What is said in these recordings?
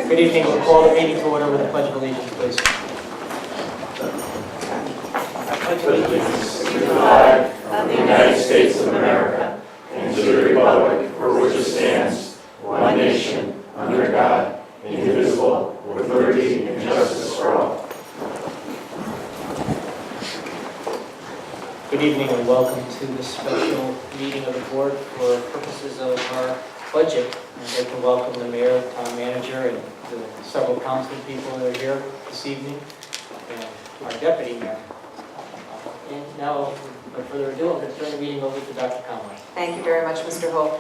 Good evening. We'll call the meeting to order with a pledge of allegiance, please. I pledge allegiance to the flag of the United States of America and to the republic for which it stands, one nation, under God, indivisible, with liberty and justice for all. Good evening and welcome to this special meeting of the board for purposes of our budget. I'd like to welcome the mayor, town manager, and the several council people that are here this evening, and our deputy mayor. And now, without further ado, I'm going to turn the meeting over to Dr. Conway. Thank you very much, Mr. Hull.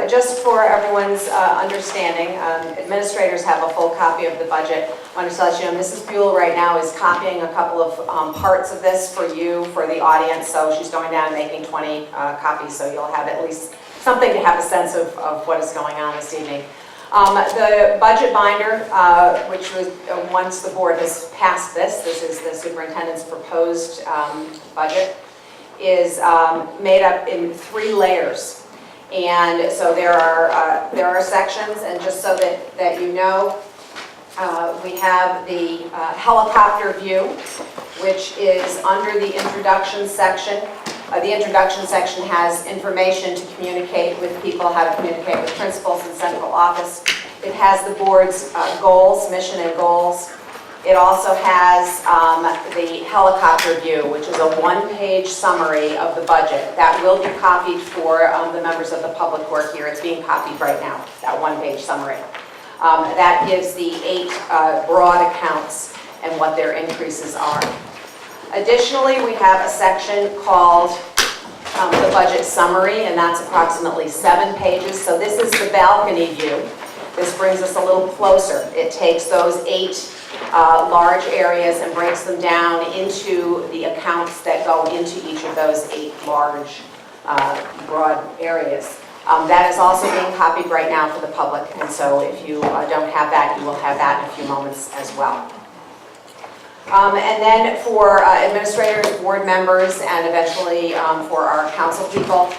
Just for everyone's understanding, administrators have a full copy of the budget. I want to let you know, Mrs. Buell right now is copying a couple of parts of this for you, for the audience, so she's going down and making 20 copies, so you'll have at least something to have a sense of what is going on this evening. The budget binder, which was, once the board has passed this is the superintendent's proposed budget, is made up in 3 layers. And so there are sections, and just so that you know, we have the helicopter view, which is under the introduction section. The introduction section has information to communicate with people, how to communicate with principals in central office. It has the board's goals, mission and goals. It also has the helicopter view, which is a 1-page summary of the budget. That will be copied for the members of the public who are here. It's being copied right now, that 1-page summary. That gives the 8 broad accounts and what their increases are. Additionally, we have a section called the budget summary, and that's approximately 7 pages. So this is the balcony view. This brings us a little closer. It takes those 8 large areas and breaks them down into the accounts that go into each of those 8 large, broad areas. That is also being copied right now for the public, and so if you don't have that, you will have that in a few moments as well. And then for administrators, board members, and eventually for our council people,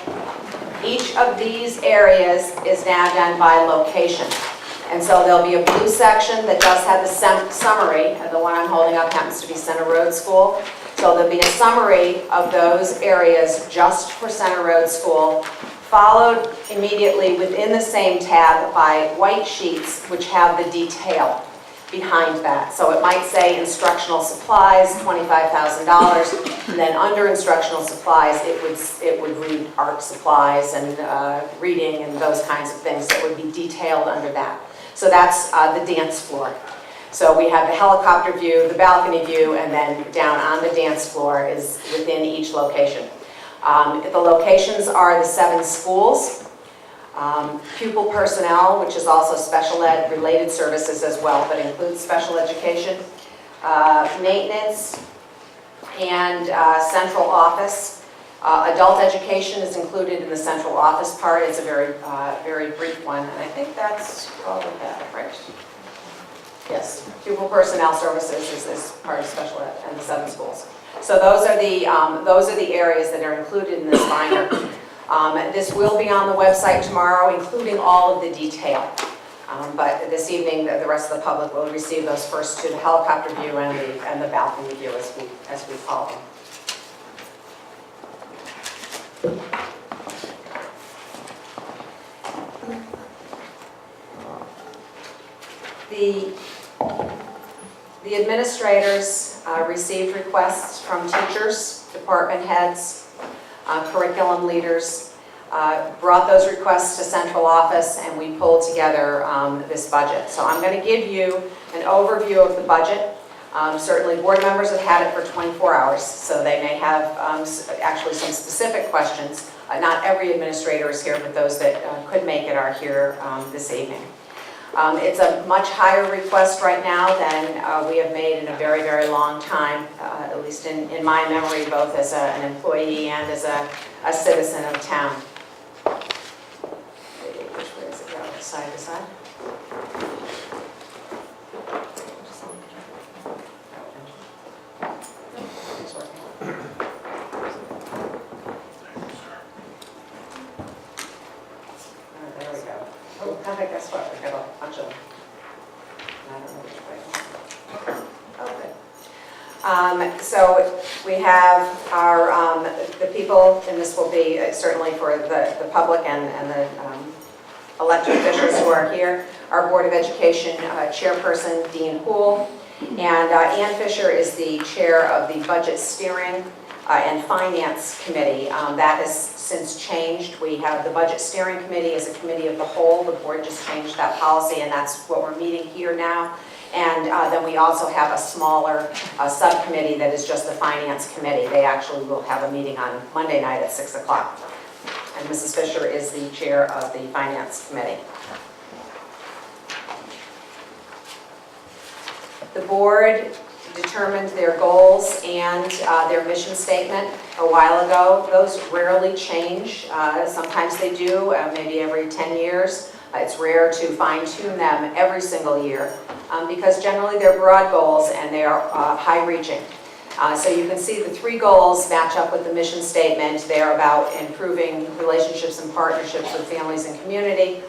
each of these areas is now done by location. And so there'll be a blue section that does have the summary, and the one I'm holding up happens to be Center Road School. So there'll be a summary of those areas just for Center Road School, followed immediately within the same tab by white sheets which have the detail behind that. So it might say instructional supplies, $25,000, and then under instructional supplies it would read art supplies and reading and those kinds of things that would be detailed under that. So that's the dance floor. So we have the helicopter view, the balcony view, and then down on the dance floor is within each location. The locations are the 7 schools. Pupil personnel, which is also special ed related services as well, but includes special education, maintenance, and central office. Adult education is included in the central office part. It's a very brief one, and I think that's all of that, right? Yes, pupil personnel services is part of special ed and the 7 schools. So those are the areas that are included in this binder. This will be on the website tomorrow, including all of the detail. But this evening, the rest of the public will receive those first 2, the helicopter view and the balcony view, as we call them. The administrators received requests from teachers, department heads, curriculum leaders, brought those requests to central office, and we pulled together this budget. So I'm going to give you an overview of the budget. Certainly board members have had it for 24 hours, so they may have actually some specific questions. Not every administrator is here, but those that could make it are here this evening. It's a much higher request right now than we have made in a very, very long time, at least in my memory, both as an employee and as a citizen of town. Which way does it go? Side to side? It's working. There we go. Oh, guess what? We've got a bunch of them. don't know which way. Oh, good. So we have our, the people, and this will be certainly for the public and the elected officials who are here, our Board of Education Chairperson, Dean Houle, and Ann Fisher is the chair of the Budget Steering and Finance Committee. That has since changed. We have the Budget Steering Committee as a committee of the whole. The board just changed that policy, and that's what we're meeting here now. And then we also have a smaller subcommittee that is just the Finance Committee. They actually will have a meeting on Monday night at 6 o'clock. And Mrs. Fisher is the chair of the Finance Committee. The board determined their goals and their mission statement a while ago. Those rarely change. Sometimes they do, maybe every 10 years. It's rare to fine-tune them every single year because generally they're broad goals and they are high-reaching. So you can see the three goals match up with the mission statement. They are about improving relationships and partnerships with families and community,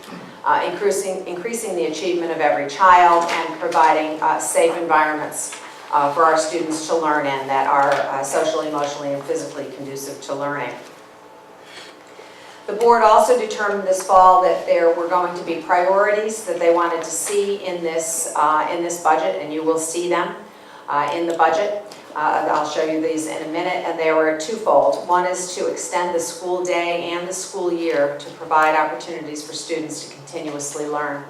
increasing the achievement of every child, and providing safe environments for our students to learn in that are socially, emotionally, and physically conducive to learning. The board also determined this fall that there were going to be priorities that they wanted to see in this budget, and you will see them in the budget. I'll show you these in a minute, and they were twofold. One is to extend the school day and the school year to provide opportunities for students to continuously learn.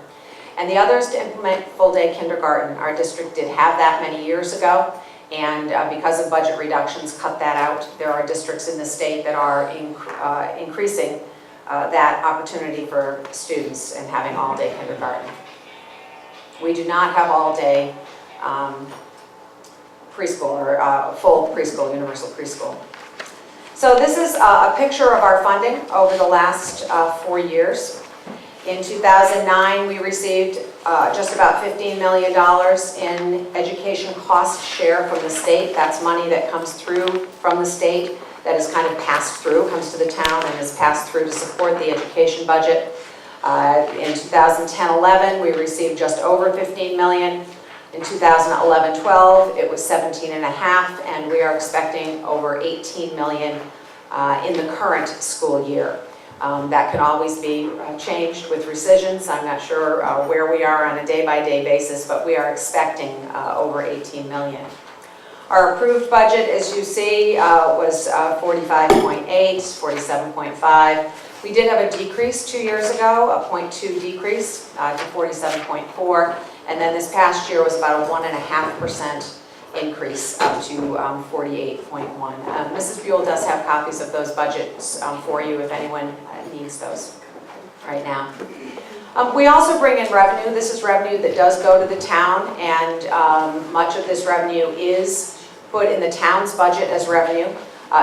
And the other is to implement full-day kindergarten. Our district did have that many years ago, and because of budget reductions, cut that out. There are districts in the state that are increasing that opportunity for students and having all-day kindergarten. We do not have all-day preschool or full preschool, universal preschool. So this is a picture of our funding over the last 4 years. In 2009, we received just about $15 million in education cost share from the state. That's money that comes through from the state that is kind of passed through, comes to the town and is passed through to support the education budget. In 2010-11, we received just over $15 million. In 2011-12, it was 17.5, and we are expecting over 18 million in the current school year. That can always be changed with rescissions. I'm not sure where we are on a day-by-day basis, but we are expecting over 18 million. Our approved budget, as you see, was 45.8, 47.5. We did have a decrease 2 years ago, a 0.2 decrease to 47.4, and then this past year was about a 1.5% increase up to 48.1. Mrs. Buell does have copies of those budgets for you if anyone needs those right now. We also bring in revenue. This is revenue that does go to the town, and much of this revenue is put in the town's budget as revenue.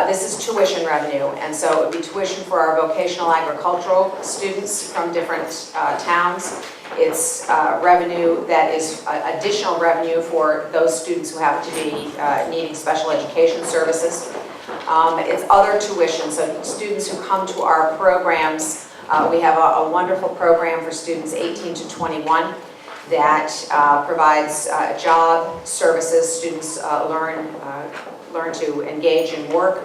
This is tuition revenue, and so it would be tuition for our vocational agricultural students from different towns. It's revenue that is additional revenue for those students who happen to be needing special education services. It's other tuition, so students who come to our programs. We have a wonderful program for students 18 to 21 that provides job services. Students learn to engage in work,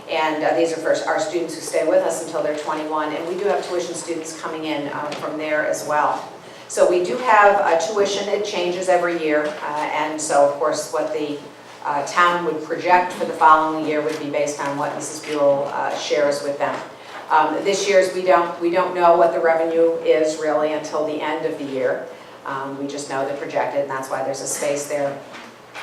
and these are for our students who stay with us until they're 21, and we do have tuition students coming in from there as well. So we do have tuition. It changes every year, and so of course what the town would project for the following year would be based on what Mrs. Buell shares with them. This year's we don't know what the revenue is really until the end of the year. We just know the projected, and that's why there's a space there.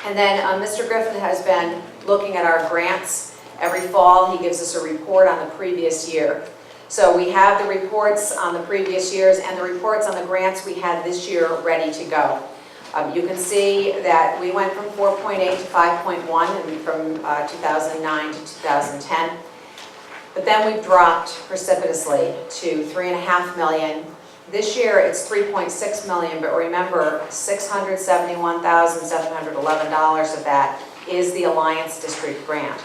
And then Mr. Griffin has been looking at our grants. Every fall he gives us a report on the previous year. So we have the reports on the previous years and the reports on the grants we had this year ready to go. You can see that we went from 4.8 to 5.1 and from 2009 to 2010. But then we've dropped precipitously to 3.5 million. This year it's 3.6 million, but remember $671,711 of that is the Alliance District grant.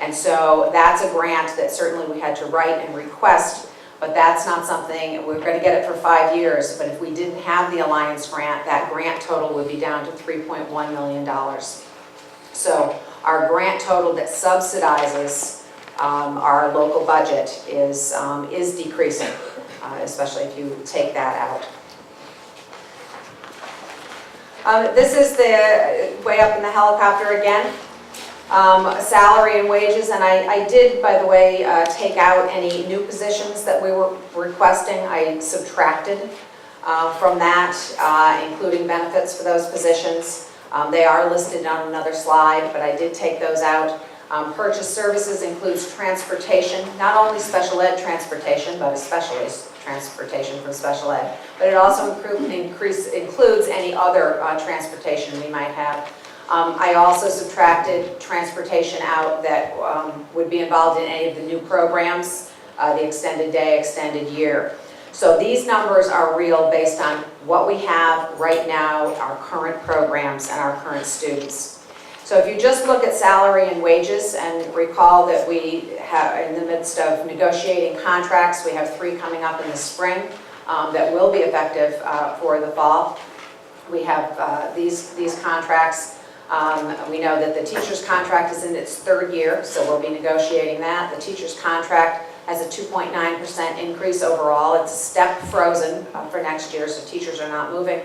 And so that's a grant that certainly we had to write and request, but that's not something, we're going to get it for 5 years, but if we didn't have the Alliance grant, that grant total would be down to $3.1 million. So our grant total that subsidizes our local budget is decreasing, especially if you take that out. This is the way up in the helicopter again. Salary and wages, and I did, by the way, take out any new positions that we were requesting. I subtracted from that, including benefits for those positions. They are listed on another slide, but I did take those out. Purchase services includes transportation, not only special ed transportation, but especially transportation for special ed, but it also includes any other transportation we might have. I also subtracted transportation out that would be involved in any of the new programs, the extended day, extended year. So these numbers are real based on what we have right now, our current programs and our current students. So if you just look at salary and wages and recall that we have in the midst of negotiating contracts, we have 3 coming up in the spring that will be effective for the fall. We have these contracts. We know that the teacher's contract is in its 3rd year, so we'll be negotiating that. The teacher's contract has a 2.9% increase overall. It's a step frozen for next year, so teachers are not moving,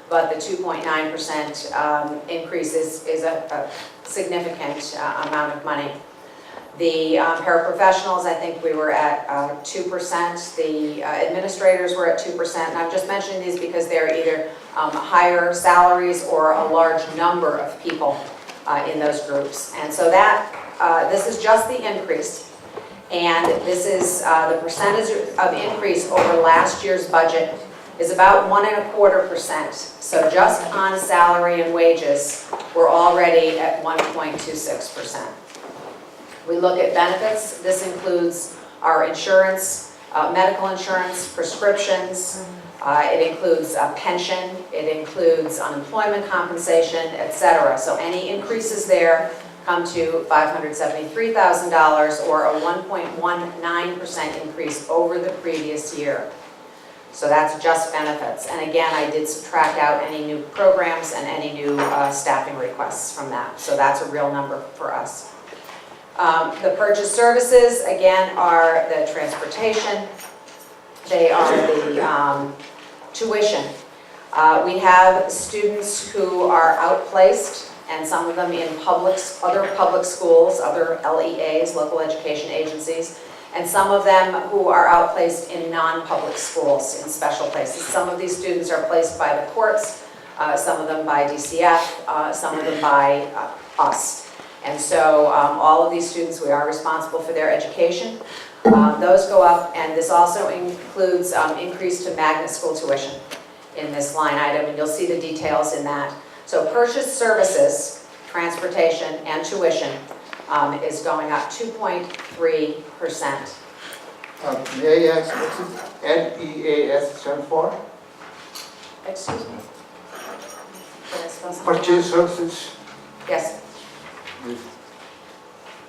but the 2.9% increase is a significant amount of money. The paraprofessionals, I think we were at 2%. The administrators were at 2%. And I'm just mentioning these because they're either higher salaries or a large number of people in those groups. And so that this is just the increase. And this is the percentage of increase over last year's budget is about 1.25%. So just on salary and wages, we're already at 1.26%. We look at benefits. This includes our insurance, medical insurance, prescriptions. It includes pension. It includes unemployment compensation, etc. So any increases there come to $573,000 or a 1.19% increase over the previous year. So that's just benefits. And again, I did subtract out any new programs and any new staffing requests from that. So that's a real number for us. The purchase services, again, are the transportation. They are the tuition. We have students who are outplaced, and some of them in other public schools, other LEAs, local education agencies, and some of them who are outplaced in non-public schools, in special places. Some of these students are placed by the courts, some of them by DCF, some of them by us. And so all of these students, we are responsible for their education. Those go up, and this also includes increase to magnet school tuition in this line item, and you'll see the details in that. So purchase services, transportation, and tuition is going up 2.3%. May I ask what does LEAS stand for? Excuse me? Did I spell something Purchase wrong? services. Yes.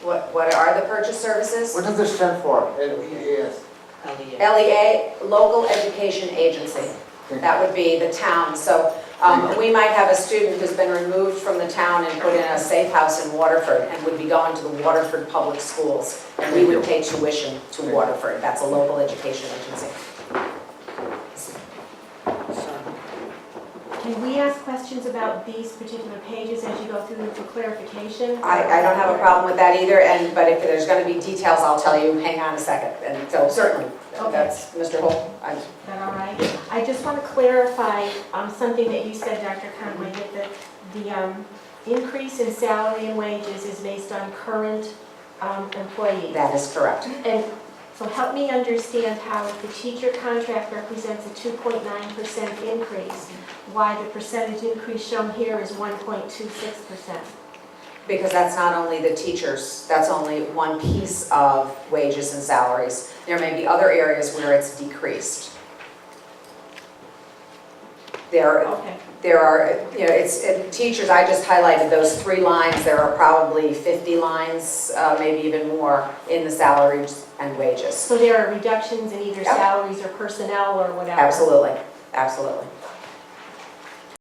What are the purchase services? What does it stand for? LEAS. LEA, Local Education Agency. That would be the town. So we might have a student who's been removed from the town and put in a safe house in Waterford and would be going to the Waterford Public Schools. And we would pay tuition to Waterford. That's a local education agency. Can we ask questions about these particular pages as you go through them for clarification? I don't have a problem with that either, but if there's going to be details, I'll tell you, hang on a second. And so certainly, Okay. that's Mr. Holt. Is that all right? I just want to clarify something that you said, Dr. Conway, that the increase in salary and wages is based on current employees. That is correct. And so help me understand how the teacher contract represents a 2.9% increase, why the percentage increase shown here is 1.26%. Because that's not only the teachers, that's only one piece of wages and salaries. There may be other areas where it's decreased. Okay. There are, teachers, I just highlighted those 3 lines. There are probably 50 lines, maybe even more, in the salaries and wages. So there are reductions in either Yep. salaries or personnel or whatever? Absolutely, absolutely.